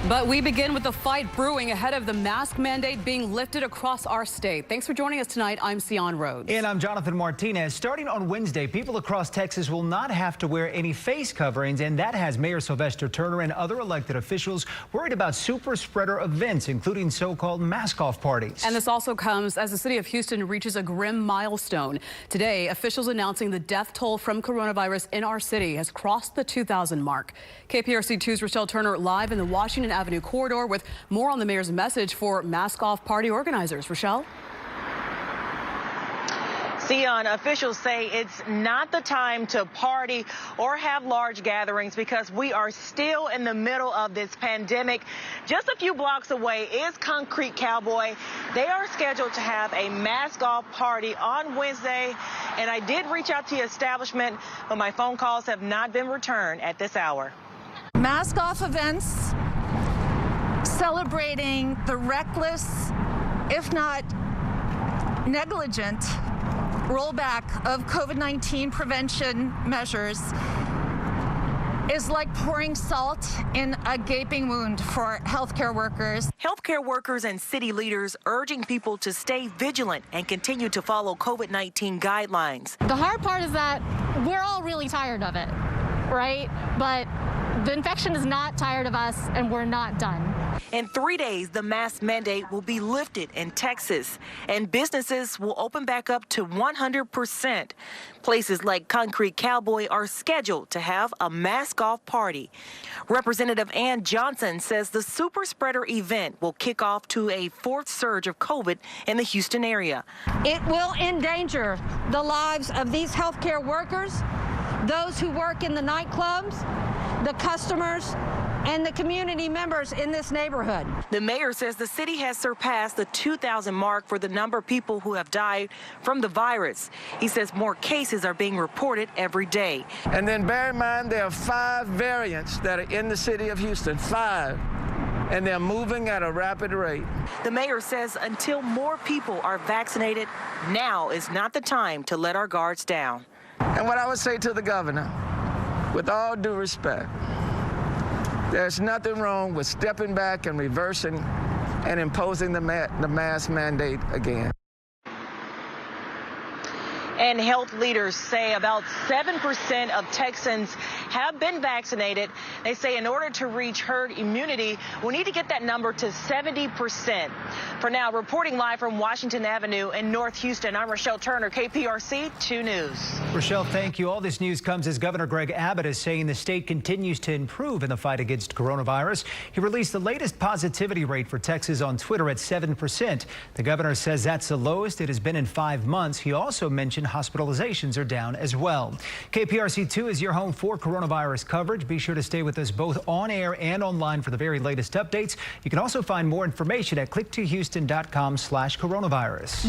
But we begin with the fight brewing ahead of the mask mandate being lifted across our state. Thanks for joining us tonight. I'm Sion Rhodes. And I'm Jonathan Martinez. Starting on Wednesday, people across Texas will not have to wear any face coverings, and that has Mayor Sylvester Turner and other elected officials worried about super spreader events, including so-called mask-off parties. And this also comes as the city of Houston reaches a grim milestone. Today, officials announcing the death toll from coronavirus in our city has crossed the 2,000 mark. KPRC 2's Rochelle Turner live in the Washington Avenue corridor with more on the mayor's message for mask-off party organizers. Rochelle? Sion, officials say it's not the time to party or have large gatherings because we are still in the middle of this pandemic. Just a few blocks away is Concrete Cowboy. They are scheduled to have a mask-off party on Wednesday, and I did reach out to the establishment, but my phone calls have not been returned at this hour. Mask-off events celebrating the reckless, if not negligent, rollback of COVID-19 prevention measures is like pouring salt in a gaping wound for healthcare workers. Healthcare workers and city leaders urging people to stay vigilant and continue to follow COVID-19 guidelines. The hard part is that we're all really tired of it, right? But the infection is not tired of us, and we're not done. In 3 days, the mask mandate will be lifted in Texas, and businesses will open back up to 100%. Places like Concrete Cowboy are scheduled to have a mask-off party. Representative Ann Johnson says the super spreader event will kick off to a fourth surge of COVID in the Houston area. It will endanger the lives of these healthcare workers, those who work in the nightclubs, the customers, and the community members in this neighborhood. The mayor says the city has surpassed the 2,000 mark for the number of people who have died from the virus. He says more cases are being reported every day. And then bear in mind there are 5 variants that are in the city of Houston, 5. And they're moving at a rapid rate. The mayor says until more people are vaccinated, now is not the time to let our guards down. And what I would say to the governor, with all due respect, there's nothing wrong with stepping back and reversing and imposing the mask mandate again. And health leaders say about 7% of Texans have been vaccinated. They say in order to reach herd immunity, we need to get that number to 70%. For now, reporting live from Washington Avenue in North Houston, I'm Rochelle Turner, KPRC 2 News. Rochelle, thank you. All this news comes as Governor Greg Abbott is saying the state continues to improve in the fight against coronavirus. He released the latest positivity rate for Texas on Twitter at 7%. The governor says that's the lowest it has been in 5 months. He also mentioned hospitalizations are down as well. KPRC 2 is your home for coronavirus coverage. Be sure to stay with us both on air and online for the very latest updates. You can also find more information at click2houston.com/coronavirus.